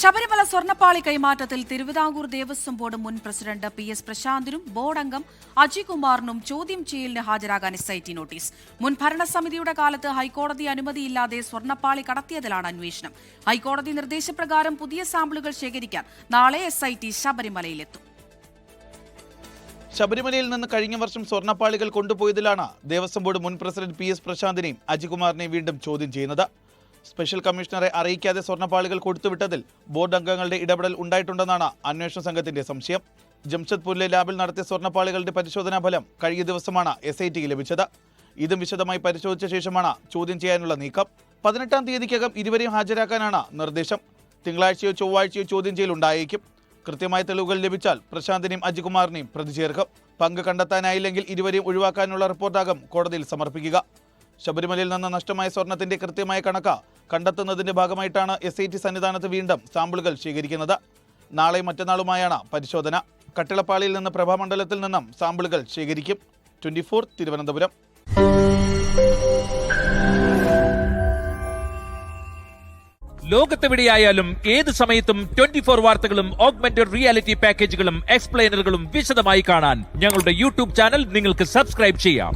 Sabarimala സ്വർണ്ണപ്പാളി കൈമാറ്റത്തിൽ Thiruvithamkoor Devaswom board മുൻ president PS പ്രശാന്തിനും board അംഗം അജികുമാറിനും ചോദ്യം ചെയ്യലിന് ഹാജരാകാൻ SIT നോട്ടീസ്. മുൻ ഭരണസമിതിയുടെ കാലത്ത് ഹൈക്കോടതി അനുമതിയില്ലാതെ സ്വർണ്ണപ്പാളി കടത്തിയതിലാണ് അന്വേഷണം. ഹൈക്കോടതി നിർദ്ദേശപ്രകാരം പുതിയ സാമ്പിളുകൾ ശേഖരിക്കാൻ നാളെ SIT ശബരിമലയിലെത്തും. ശബരിമലയിൽ നിന്ന് കഴിഞ്ഞ വർഷം സ്വർണ്ണപ്പാളികൾ കൊണ്ടുപോയതിലാണ് ദേവസ്വം ബോർഡ് മുൻ പ്രസിഡന്റ് PS പ്രശാന്തിനെയും അജികുമാറിനെയും വീണ്ടും ചോദ്യം ചെയ്യുന്നത്. സ്പെഷ്യൽ കമ്മീഷണറെ അറിയിക്കാതെ സ്വർണ്ണപ്പാളികൾ കൊടുത്തുവിട്ടതിൽ ബോർഡ് അംഗങ്ങളുടെ ഇടപെടൽ ഉണ്ടായിട്ടുണ്ടെന്നാണ് അന്വേഷണ സംഘത്തിന്റെ സംശയം. ജംഷഡ്പൂരിലെ ലാബിൽ നടത്തിയ സ്വർണ്ണപ്പാളികളുടെ പരിശോധനാ ഫലം കഴിഞ്ഞ ദിവസമാണ് SITക്ക് ലഭിച്ചത്. ഇതും വിശദമായി പരിശോധിച്ച ശേഷമാണ് ചോദ്യം ചെയ്യാനുള്ള നീക്കം. 18-ാം തീയതിക്കകം ഇരുവരെയും ഹാജരാക്കാനാണ് നിർദ്ദേശം. തിങ്കളാഴ്ചയോ ചൊവ്വാഴ്ചയോ ചോദ്യം ചെയ്യൽ ഉണ്ടായേക്കും. കൃത്യമായ തെളിവുകൾ ലഭിച്ചാൽ പ്രശാന്തിനെയും അജികുമാറിനെയും പ്രതി ചേർക്കും. പങ്ക് കണ്ടെത്താനായില്ലെങ്കിൽ ഇരുവരെയും ഒഴിവാക്കാനുള്ള റിപ്പോർട്ടാകും കോടതിയിൽ സമർപ്പിക്കുക. ശബരിമലയിൽ നിന്ന് നഷ്ടമായ സ്വർണത്തിന്റെ കൃത്യമായ കണക്ക് കണ്ടെത്തുന്നതിന്റെ ഭാഗമായിട്ടാണ് SIT സന്നിധാനത്ത് വീണ്ടും സാമ്പിളുകൾ ശേഖരിക്കുന്നത്. നാളെയും മറ്റന്നാളുമായാണ് പരിശോധന. കട്ടിളപ്പാളിയിൽ നിന്ന് പ്രഭാമണ്ഡലത്തിൽ നിന്നും സാമ്പിളുകൾ ശേഖരിക്കും. 24 തിരുവനന്തപുരം. ലോകത്തെവിടെയായാലും ഏത് സമയത്തും 24 വാർത്തകളും ഓഗ്മെന്റഡ് റിയാലിറ്റി പാക്കേജുകളും എക്സ്പ്ലെയിനറുകളും വിശദമായി കാണാൻ ഞങ്ങളുടെ YouTube ചാനൽ നിങ്ങൾക്ക് സബ്സ്ക്രൈബ് ചെയ്യാം.